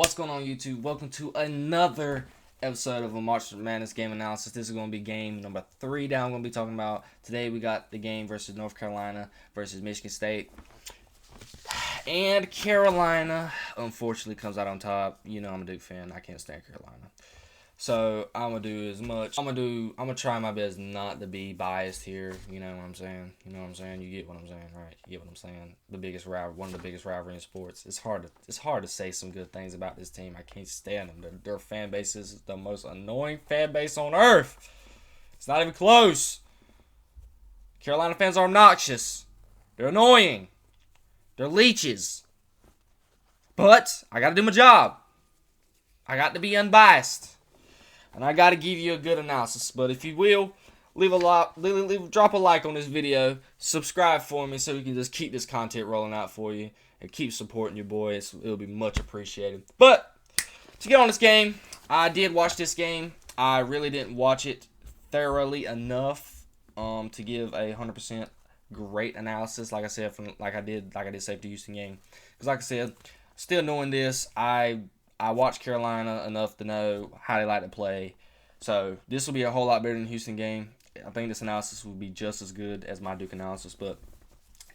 What's going on, YouTube? Welcome to another episode of a March Madness game analysis. This is going to be game number 3 that I'm going to be talking about. Today we got the game versus North Carolina versus Michigan State. And Carolina, unfortunately, comes out on top. You know I'm a Duke fan. I can't stand Carolina. So I'm gonna do as much. I'm gonna try my best not to be biased here. You know what I'm saying? You know what I'm saying? You get what I'm saying, right? You get what I'm saying? One of the biggest rivalry in sports. It's hard to say some good things about this team. I can't stand them. Their fan base is the most annoying fan base on earth. It's not even close. Carolina fans are obnoxious. They're annoying. They're leeches. But I gotta do my job. I got to be unbiased. And I got to give you a good analysis. But if you will, drop a like on this video. Subscribe for me so we can just keep this content rolling out for you. And keep supporting your boy. It'll be much appreciated. But to get on this game, I did watch this game. I really didn't watch it thoroughly enough to give a 100% great analysis. Like I said, like I did say for the Houston game. Because like I said, still knowing this, I watched Carolina enough to know how they like to play. So this will be a whole lot better than the Houston game. I think this analysis will be just as good as my Duke analysis. But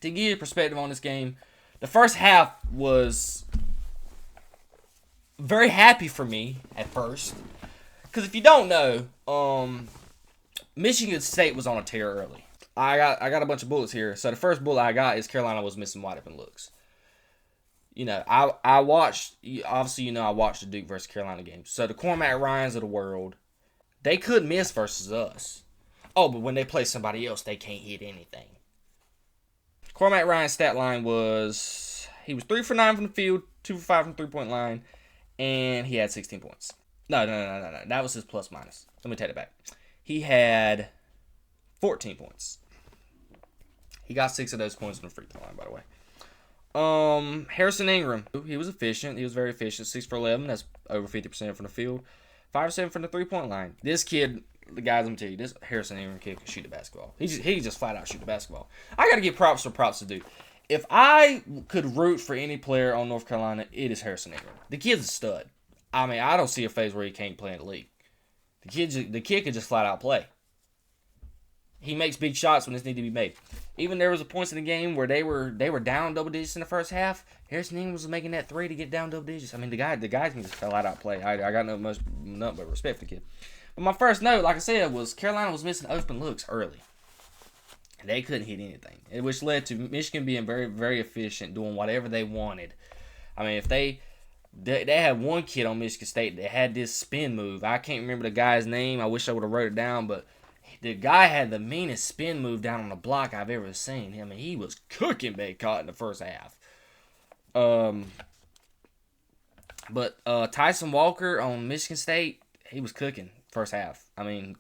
to give you perspective on this game, the first half was very happy for me at first. Because if you don't know, Michigan State was on a tear early. I got a bunch of bullets here. So the first bullet I got is Carolina was missing wide open looks. You know, I watched, obviously, I watched the Duke versus Carolina game. So the Cormac Ryans of the world, they could miss versus us. Oh, but when they play somebody else, they can't hit anything. Cormac Ryan's stat line was, he was 3 for 9 from the field, 2 for 5 from the three-point line, and he had 16 points. No. That was his plus minus. Let me take it back. He had 14 points. He got 6 of those points from the free throw line, by the way. Harrison Ingram, he was efficient. He was very efficient. 6 for 11. That's over 50% from the field. 5 for 7 from the three-point line. This kid, the guys, let me tell you, this Harrison Ingram kid can shoot the basketball. He just flat out shoot the basketball. I got to give props to do. If I could root for any player on North Carolina, it is Harrison Ingram. The kid's a stud. I mean, I don't see a phase where he can't play in the league. The kid could just flat out play. He makes big shots when this need to be made. Even there was a points in the game where they were down double digits in the first half. Harrison Ingram was making that 3 to get down double digits. I mean, the guys can just flat out play. I got nothing but respect for the kid. But my first note, like I said, was Carolina was missing open looks early. And they couldn't hit anything, which led to Michigan being very, very efficient, doing whatever they wanted. I mean, if they had one kid on Michigan State that had this spin move. I can't remember the guy's name. I wish I would have wrote it down, but the guy had the meanest spin move down on the block I've ever seen. I mean, he was cooking Baycott in the first half. But Tyson Walker on Michigan State, he was cooking first half. I mean,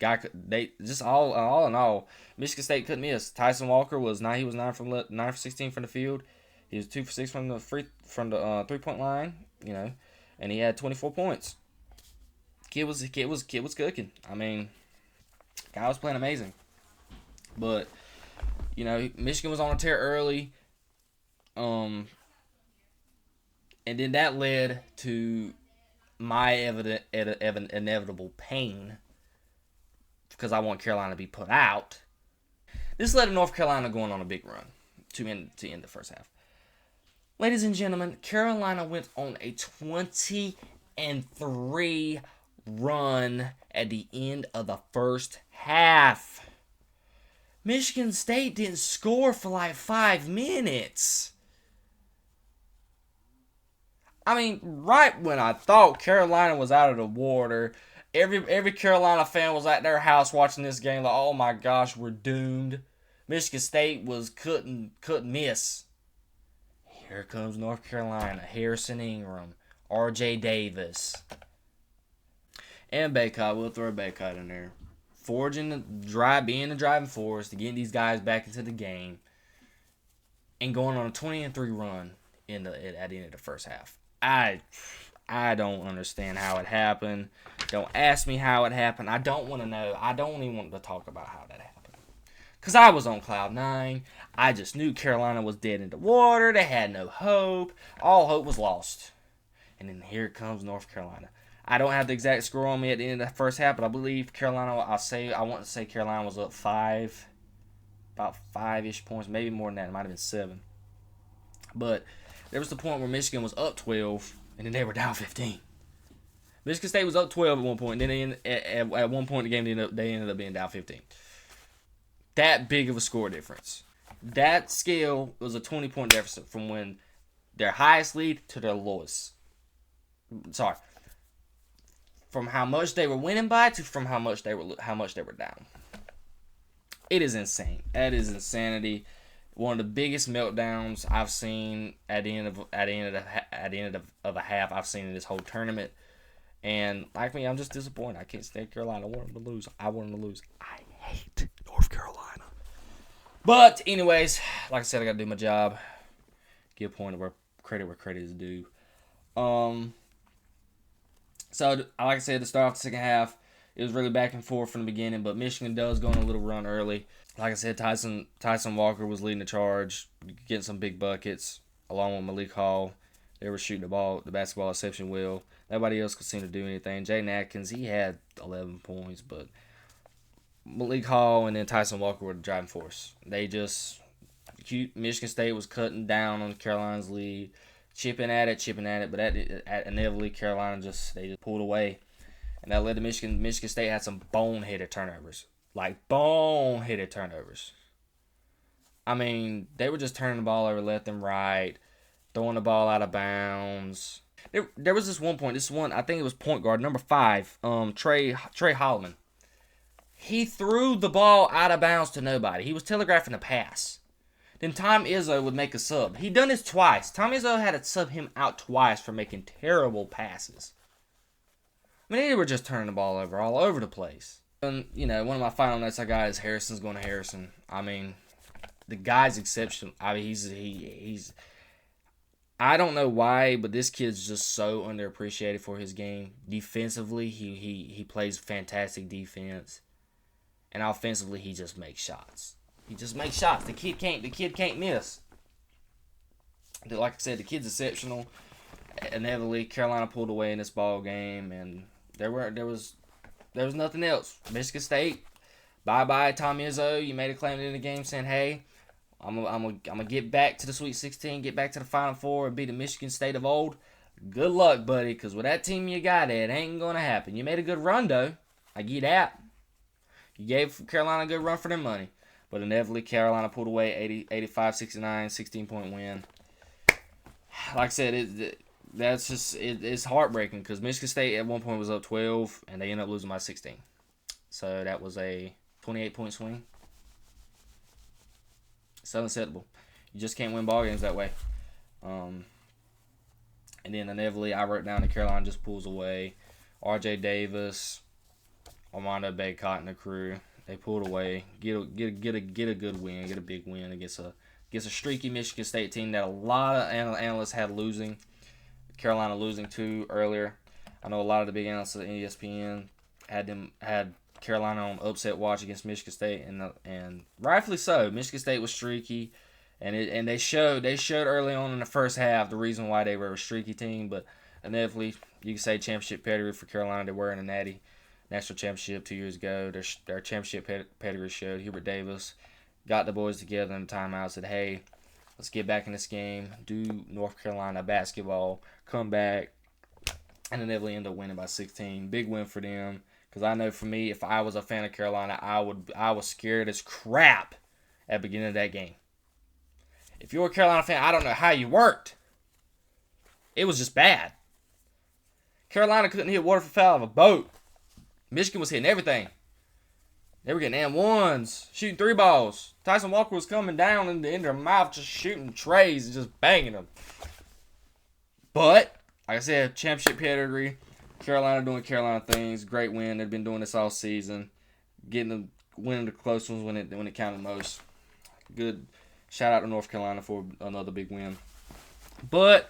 all in all, Michigan State couldn't miss. Tyson Walker was 9 for 16 from the field. He was 2 for 6 from the 3-point line. And he had 24 points. Kid was cooking. I mean, guy was playing amazing. But, Michigan was on a tear early. And then that led to my inevitable pain because I want Carolina to be put out. This led to North Carolina going on a big run to end the first half. Ladies and gentlemen, Carolina went on a 20-3 run at the end of the first half. Michigan State didn't score for like 5 minutes. I mean, right when I thought Carolina was out of the water, every Carolina fan was at their house watching this game like, oh my gosh, we're doomed. Michigan State couldn't miss. Here comes North Carolina, Harrison Ingram, R.J. Davis, and Baycott. We'll throw Baycott in there. Being the driving force to get these guys back into the game and going on a 20-3 run at the end of the first half. I don't understand how it happened. Don't ask me how it happened. I don't want to know. I don't even want to talk about how that happened. Because I was on cloud 9. I just knew Carolina was dead in the water. They had no hope. All hope was lost. And then here comes North Carolina. I don't have the exact score on me at the end of the first half, but I believe Carolina, I want to say Carolina was up about 5-ish points, maybe more than that. It might have been 7. But there was the point where Michigan was up 12, and then they were down 15. Michigan State was up 12 at one point, and then at one point in the game, they ended up being down 15. That big of a score difference. That scale was a 20-point deficit from when their highest lead to their lowest. Sorry. From how much they were winning by to from how much they were down. It is insane. That is insanity. One of the biggest meltdowns I've seen at the end of a half I've seen in this whole tournament. And like me, I'm just disappointed. I can't stand Carolina. I want them to lose. I hate North Carolina. But anyways, like I said, I got to do my job. Give a point of credit where credit is due. So, like I said, to start off the second half, it was really back and forth from the beginning, but Michigan does go on a little run early. Like I said, Tyson Walker was leading the charge, getting some big buckets, along with Malik Hall. They were shooting the basketball exception well. Nobody else could seem to do anything. Jaden Atkins, he had 11 points, but Malik Hall and then Tyson Walker were the driving force. Michigan State was cutting down on Carolina's lead. Chipping at it, but inevitably Carolina just pulled away, and that led to Michigan. Michigan State had some boneheaded turnovers, I mean, they were just turning the ball over left and right, throwing the ball out of bounds. There was this one point. I think it was point guard number 5, Trey Holloman. He threw the ball out of bounds to nobody. He was telegraphing a pass. Then Tom Izzo would make a sub. He done this twice. Tom Izzo had to sub him out twice for making terrible passes. I mean, they were just turning the ball over all over the place. And, one of my final notes I got is Harrison's going to Harrison. I mean, the guy's exceptional. I mean, he's I don't know why, but this kid's just so underappreciated for his game. Defensively, he plays fantastic defense. And offensively, he just makes shots. The kid can't miss. Like I said, the kid's exceptional. Inevitably, Carolina pulled away in this ball game, and there was nothing else. Michigan State, bye Tom Izzo. You made a claim in the game saying, "Hey, I'm gonna get back to the Sweet 16, get back to the Final Four, and be the Michigan State of old." Good luck, buddy, because with that team you got, it ain't gonna happen. You made a good run though. I get that. You gave Carolina a good run for their money. But inevitably, Carolina pulled away 85-69, 16-point win. Like I said, it's heartbreaking because Michigan State at one point was up 12, and they ended up losing by 16. So that was a 28-point swing. It's unacceptable. You just can't win ball games that way. And then inevitably, I wrote down that Carolina just pulls away. R.J. Davis, Armando Bacot, and the crew. They pulled away, get a good win, get a big win against a streaky Michigan State team that a lot of analysts had losing. Carolina losing to earlier. I know a lot of the big analysts at ESPN had Carolina on upset watch against Michigan State, and rightfully so. Michigan State was streaky, and they showed early on in the first half the reason why they were a streaky team. But inevitably, you can say championship pedigree for Carolina. They were in a natty national championship 2 years ago. Their championship pedigree showed. Hubert Davis got the boys together in the timeout, said, "Hey, let's get back in this game, do North Carolina basketball, come back," and inevitably end up winning by 16. Big win for them, because I know for me, if I was a fan of Carolina, I was scared as crap at the beginning of that game. If you're a Carolina fan, I don't know how you worked. It was just bad. Carolina couldn't hit water for foul of a boat. Michigan was hitting everything. They were getting and-ones, shooting 3 balls. Tyson Walker was coming down in their mouth, just shooting trays and just banging them. But, like I said, championship pedigree. Carolina doing Carolina things. Great win. They've been doing this all season. Winning the close ones when it counted most. Good. Shout out to North Carolina for another big win. But,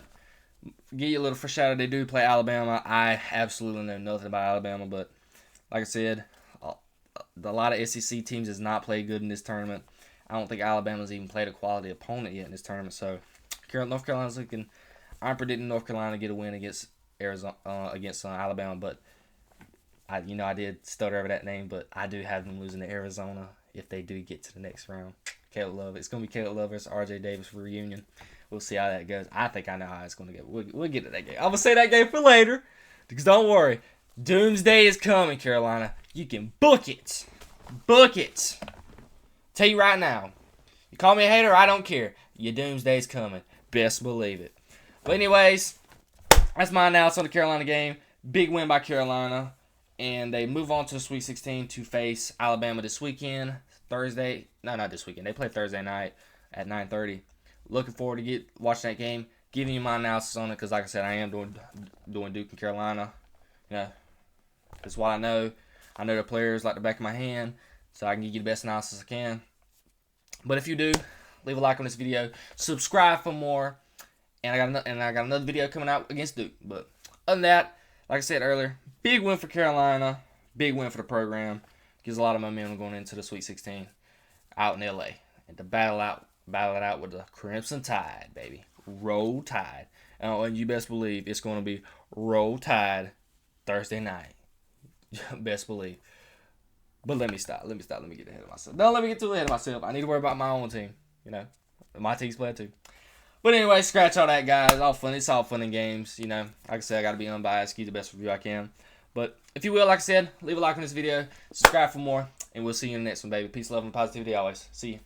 give you a little foreshadow. They do play Alabama. I absolutely know nothing about Alabama, but like I said, a lot of SEC teams has not played good in this tournament. I don't think Alabama's even played a quality opponent yet in this tournament. So, North Carolina's looking. I'm predicting North Carolina to get a win against Arizona against Alabama, but I did stutter over that name, but I do have them losing to Arizona if they do get to the next round. Caleb Love. It's gonna be Caleb Love versus R.J. Davis reunion. We'll see how that goes. I think I know how it's gonna go. We'll get to that game. I'm gonna say that game for later, because don't worry, Doomsday is coming, Carolina. You can book it. Book it. Tell you right now. You call me a hater, I don't care. Your Doomsday's coming. Best believe it. But anyways, that's my analysis on the Carolina game. Big win by Carolina. And they move on to the Sweet 16 to face Alabama this weekend. Thursday. No, not this weekend. They play Thursday night at 9:30. Looking forward to watching that game. Giving you my analysis on it because, like I said, I am doing Duke and Carolina. You know, that's what I know. I know the players like the back of my hand, so I can give you the best analysis I can. But if you do, leave a like on this video. Subscribe for more. And I got another video coming out against Duke. But other than that, like I said earlier, big win for Carolina. Big win for the program. Gives a lot of momentum going into the Sweet 16 out in LA. And to battle it out with the Crimson Tide, baby. Roll Tide. And you best believe it's going to be Roll Tide Thursday night. Best believe. But let me stop. Let me get ahead of myself. Don't let me get too ahead of myself. I need to worry about my own team. You know, my team's playing too. But anyway, scratch all that, guys. All fun. It's all fun and games. You know, like I said, I got to be unbiased. Give the best review I can. But if you will, like I said, leave a like on this video. Subscribe for more. And we'll see you in the next one, baby. Peace, love, and positivity always. See you.